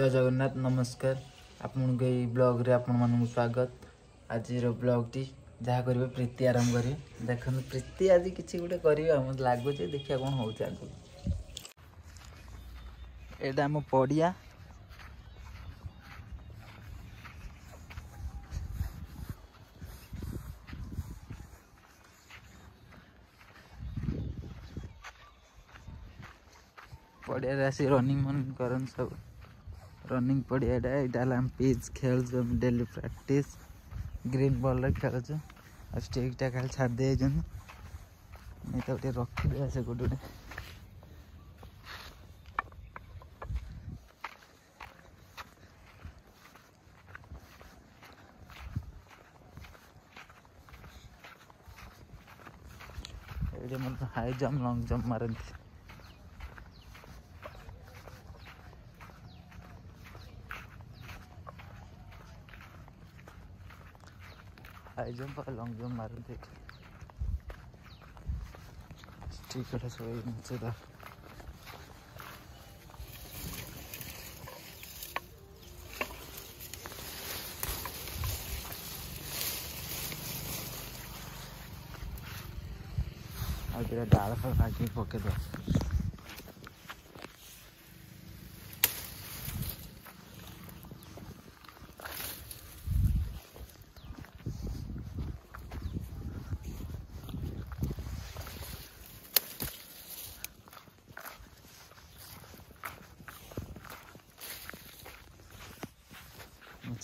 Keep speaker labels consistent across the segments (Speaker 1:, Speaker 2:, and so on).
Speaker 1: जय जगन्नाथ नमस्कार आपन के ब्लॉग रे आपन मानक स्वागत। आज ब्लॉग टी जहाँ करेंगे प्रीति आरंभ करेंगे। देखो प्रीति आज किसी गोटे करेंगे मत लगुच देखिए कौन हो यहाँ आम पड़िया पड़िया आसी रनिंग मन करन सब रनिंग पड़िया यहाँ पिच खेल डेली प्रैक्टिस ग्रीन बॉल खेल स्टिक टा खाली छाड़ दे नहीं तो गोटे रखी से गोटे मतलब हाई जंप लॉन्ग जंप मारती हाई जंप और लॉन्ग जंप मारते ठीक है सब मजेदार। आज डाल फल काटी पके दो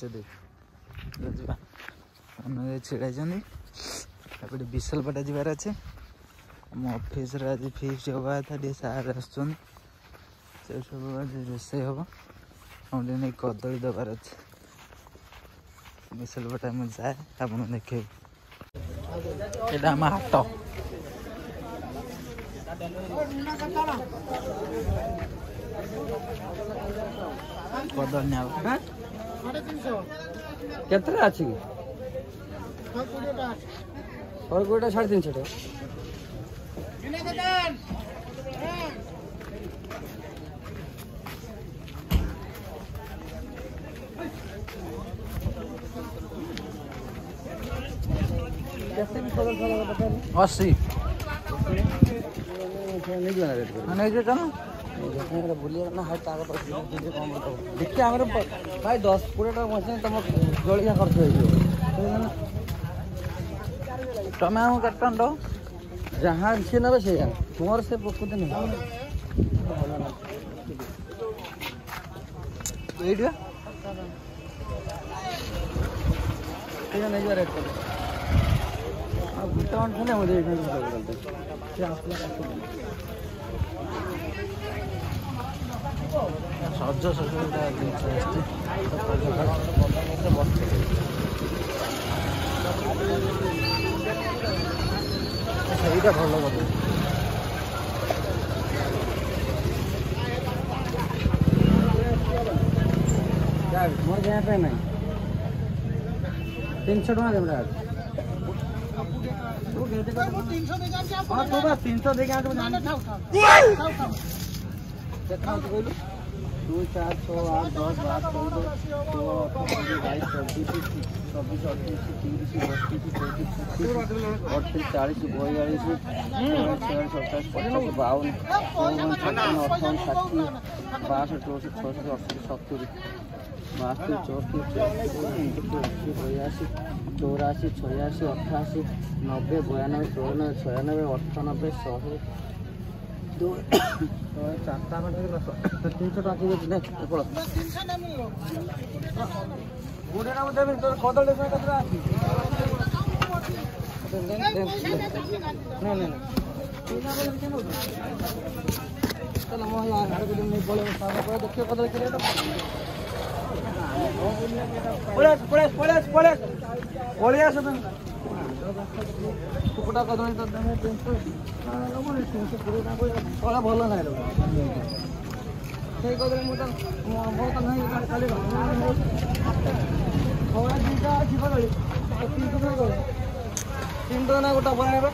Speaker 1: देख छिड़ा विशाल पटा जबार अच्छे आम ऑफिस आज फिक्स हवा था सार आस सब रोसे हम हम नहीं कदली दबार अच्छे विशाल पटा में जाए आप देखे यहाँ आम हाट कदली
Speaker 2: केतना अछि और गोटा 350 टाका कैसे भी कलर कलर बता
Speaker 1: 80
Speaker 2: नहीं जाना रेट कर
Speaker 1: नहीं जो चलो
Speaker 2: बुलिया ना हाथ आगे पास देखिए हमारे भाई 10-20 टाका पहुँचे तुम जलिया खर्च हो
Speaker 1: तमें हम कटन दो
Speaker 2: जहाँ से ना से तुम्हारे से बहुत नहीं नहीं जा रेट कर भुट्टा खाने मुझे
Speaker 1: सज सज ସେଇଟା ଭଲ କଥା
Speaker 2: मोर यहाँ पे नहीं 300 टका देम राज तू 300 देके आ कितना बोलू 2 4 6 8 10 12 14 16 कुकुटा कदली तो कला भल ना से कदली मुझे बहुत नहीं खाली खबरा दुईटा अच्छी कदली 300 ना गोटा बनाइबा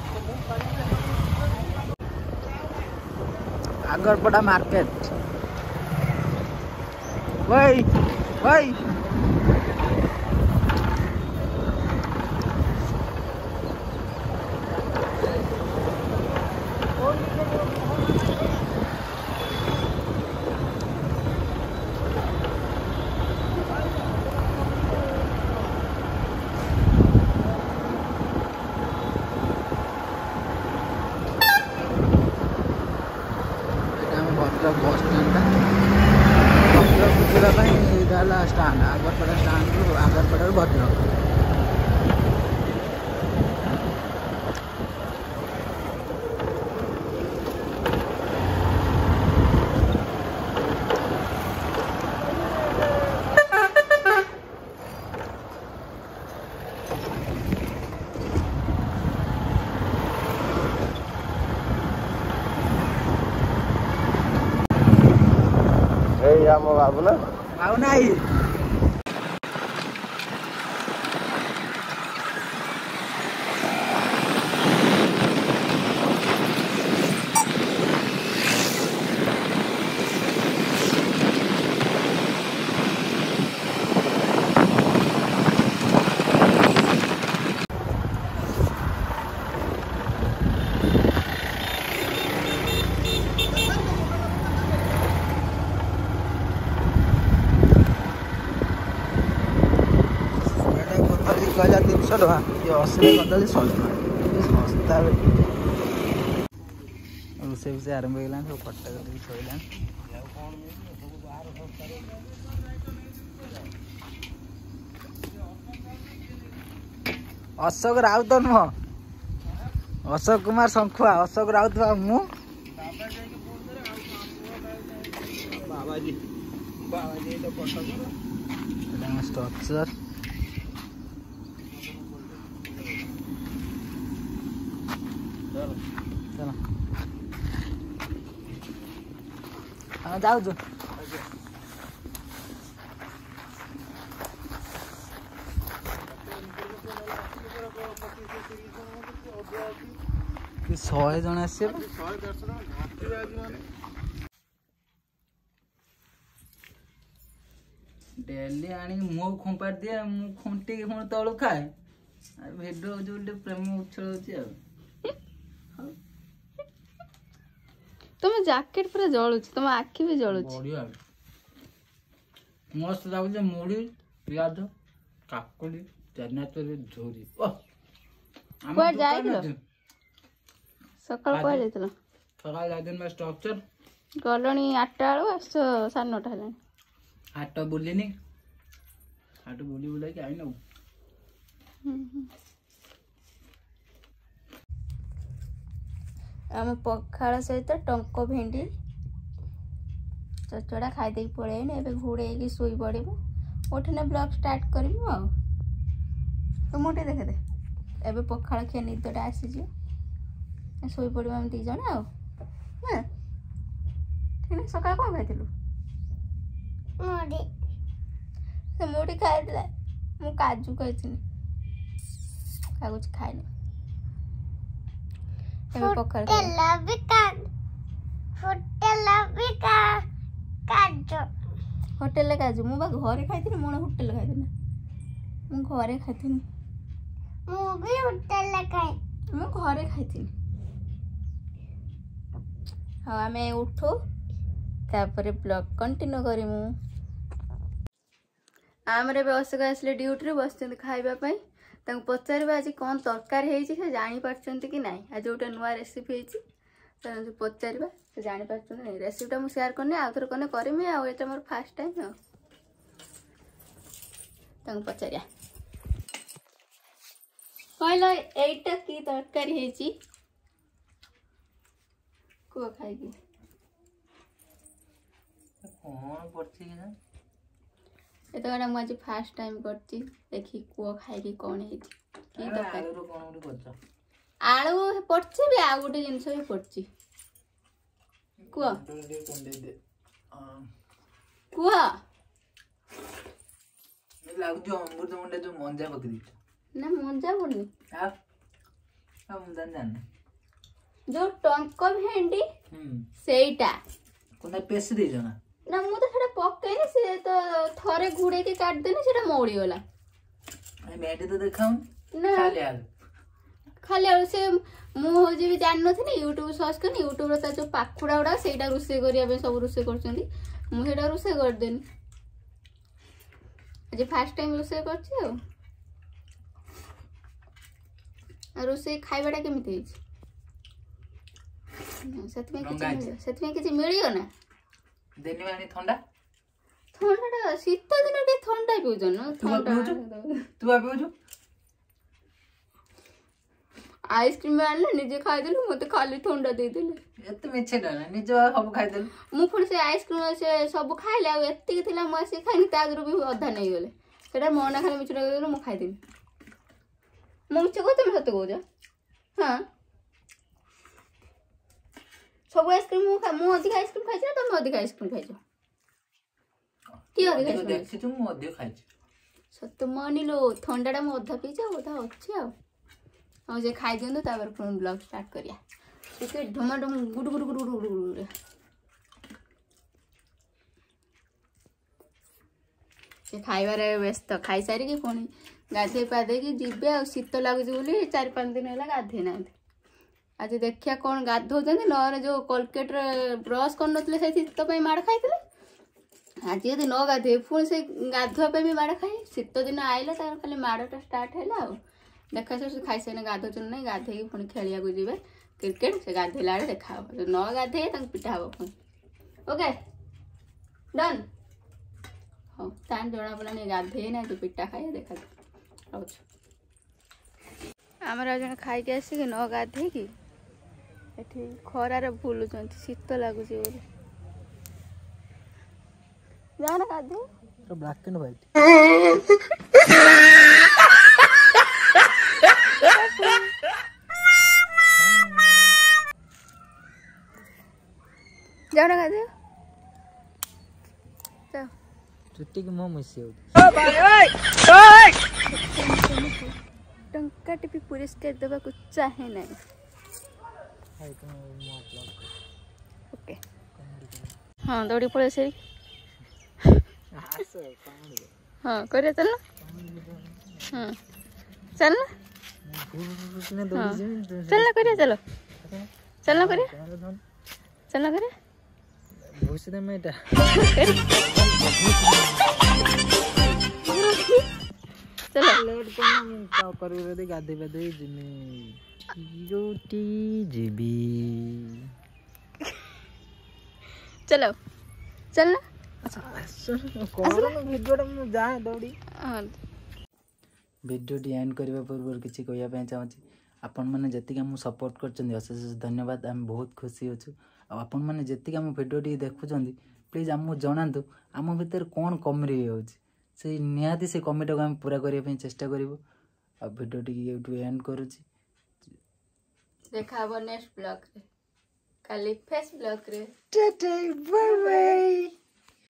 Speaker 2: Agarpada market
Speaker 1: Wait, wait. Bus stand Bhadrak जाना स्टाण आगरपड़ा स्टाण रु आगरपड़ा भद्रक
Speaker 2: बाबू ना
Speaker 1: आउ नाही कहला 300 टका ये असली कदली 100 टका सस्ता रोसे से आरंभ हो गलान सब कट्टा कर छोइलान अशोक राउत नुह अशोक कुमार शंखुआ अशोक राउत मु बाबाजी तो कटक स्ट्रक्चर चलो हाँ जाओ जो कि 100 जन आसे डेली आनी मो खुंपार दिए मु खुंटी के पुणी तलू खाए भिडियो जो प्रेम उछल आ
Speaker 3: तुम जैकेट पूरा जळुछ तुम आखि भी जळुछ
Speaker 1: बढ़िया मस्त लागुछ मुड़ी प्याज काकुड़ी चनाचुरी झोरी
Speaker 3: कोइ जाइलो सकाळ कोइ जाइलो
Speaker 1: सकाळ जाइदिन में स्ट्रक्चर
Speaker 3: गलणी 8टा बेलू आस 9:30 हेलानी
Speaker 1: हाट बुलिनी हाट बुली बुला के आई न
Speaker 3: आम पखाड़ सहित टंक भेंडी चचड़ा खाई पड़ेनि ए घोड़े शुई पड़ू उठने ब्लॉग स्टार्ट करूँ आ तो मुझे देखे दे एबे पखाड़ खिया निदटा आसीज शुई पड़ू आम दीज ठीक सकाल कौन खाइलु मुढ़ी खाई मु काजू खाई कुछ खाइनी होटेल काजू मु घरे खाई मोर होटेल खाई मु घरे खाई मु घरे खाई हाँ आम उठू तापर ब्लॉग कंटिन्यू करूँ आमरे अशोक आसले ड्यूटी बस खावाई पचार आज कौन तरकारी है जानी पार्टी कि ना आज गोटे नुआ रेसिपी है पचार से जानी पार्टी नहीं रेसिपीटा मुझे सेयार करनी आउ थे कने करमी आटा मोर फास्ट टाइम पचार कहल एटा कि तरकारी है कह खाई
Speaker 1: कौन पड़ती
Speaker 3: एतटा मुझे फास्ट टाइम करती देखी कह खाई कौन है आलू पड़ची भी आ गोटे जिनस भी पड़ची कह
Speaker 1: लगुच अमृतभंडा जो मंजा पकड़ी
Speaker 3: ना मंजा पड़नी
Speaker 1: जान
Speaker 3: जो टंक भेंडी सेटा
Speaker 1: कोना पेस्ट दे जना
Speaker 3: ना मु तो सेटा पकेनी से तो थरे घुड़े के काट देनी सेटा मौड़ी गला
Speaker 1: मैंने तो देखा
Speaker 3: ना खाली आलू से मु होजी भी जान नथि यूट्यूब सर्च करनी यूट्यूब रे जो पाखुड़ा उडा सेटा रुसे करिया बे सब रुसे करछंदी मु सेटा रुसे कर देनी आज फर्स्ट टाइम रुसे करछि आ रुसे खाइबाटा केमिति हिच सेतमे किछि मिलियो ना
Speaker 1: देनी माने ठंडा
Speaker 3: ठंडाटा शीत दिन के ठंडा पिउछ न ठंडा
Speaker 1: तू आ पिउछ
Speaker 3: आइसक्रीम आनले निजे खाइ देलु मते खाली ठंडा दे देले
Speaker 1: एते मेछे डरा निजे सब खाइ देलु
Speaker 3: मु पुणी से आइसक्रीम से सब खाइले आ एत्ती थिला म से खाइनी तागरो भी अधा नै गेले सेटा मना खाली मिछुडा गेलो मु खाइ देनी मु मिछ को तुम सत कहू हां सब आइसक्रीम मु अधिक आइसक्रीम खाइ छ तुम अधिक आइसक्रीम खाइ छ की अधिक आइसक्रीम
Speaker 1: देखि तुम अधिक खाइ छ
Speaker 3: सत मानिलो ठंडाटा मु अधा पी छ अधा अछि आ और जे खाइ दियंदो तापर फोन ब्लॉग स्टार्ट करिया ठीक ढमाढम good good good good good से खाइबारे व्यस्त खाइ सारी कि पुणी गाधे पाधे कि जीवे आ शीत लागुच बोली 4-5 दिन है गाधे ना आज देखिया कौन गाधौଛନ୍ତି न जो कोलगेट ब्रश कर नथले से शीत पे माड़ खाइतले आज यदि न गाधे पुणी से गाधुआ पे भी माड़ खाइ शीत दिन आइला तार खाली माड़टा स्टार्ट हैला आ देखा से खाइ से गाधौଛନ୍ତି नहीं गाधे कि पुणी खेलिया को जीवे क्रिकेट से गाधेला देखा जो न गाधे तक पिटा हबो पुणी ओके डन हाँ तान जना पड़ा नहीं गाधे ना जो पिटा खाए देखा आमर जन खाई आसिक न गाधे कि एठी खरार बुलुचंत शीत लगुच बोली जाना गाधे
Speaker 2: ब्लैक एंड व्हाइट
Speaker 3: जाना गाधे
Speaker 2: चुट्टी की मो मिसी हो
Speaker 3: टंका टिपी पुरस्कार देवा को चाहे नहीं ओके हाँ दौड़ी पड़े से हाँ करिए चल हाँ चल चलना करिए चलो चलना करिए चलना करिए
Speaker 2: भूस दे मैं एटा
Speaker 3: चलो
Speaker 2: लेट कोन का करू रे गाधे गाधे जिमे रोटी जीबी
Speaker 3: चलो चलना
Speaker 2: कोन वीडियोटा मु जा दौड़ी
Speaker 3: हाँ
Speaker 1: भिडियोटी एंड करबा पूर्व किछि कहया पे चाहूची आपण माने जति हम सपोर्ट करछन अशेष धन्यवाद हम बहुत खुशी होछु आपण माने जति हम भिडियोटी देखुछन प्लीज हमहु जणांतु आम भीतर कोन कमरी होछि से निहाती से कमेटी को हम पूरा करिया पे चेष्टा करिवो आ भिडियोटी यूट्यूब एंड करूची
Speaker 3: देखा नेक्स्ट ब्लॉग रे काली फेस ब्लॉग रे
Speaker 1: टाटा बाय बाय।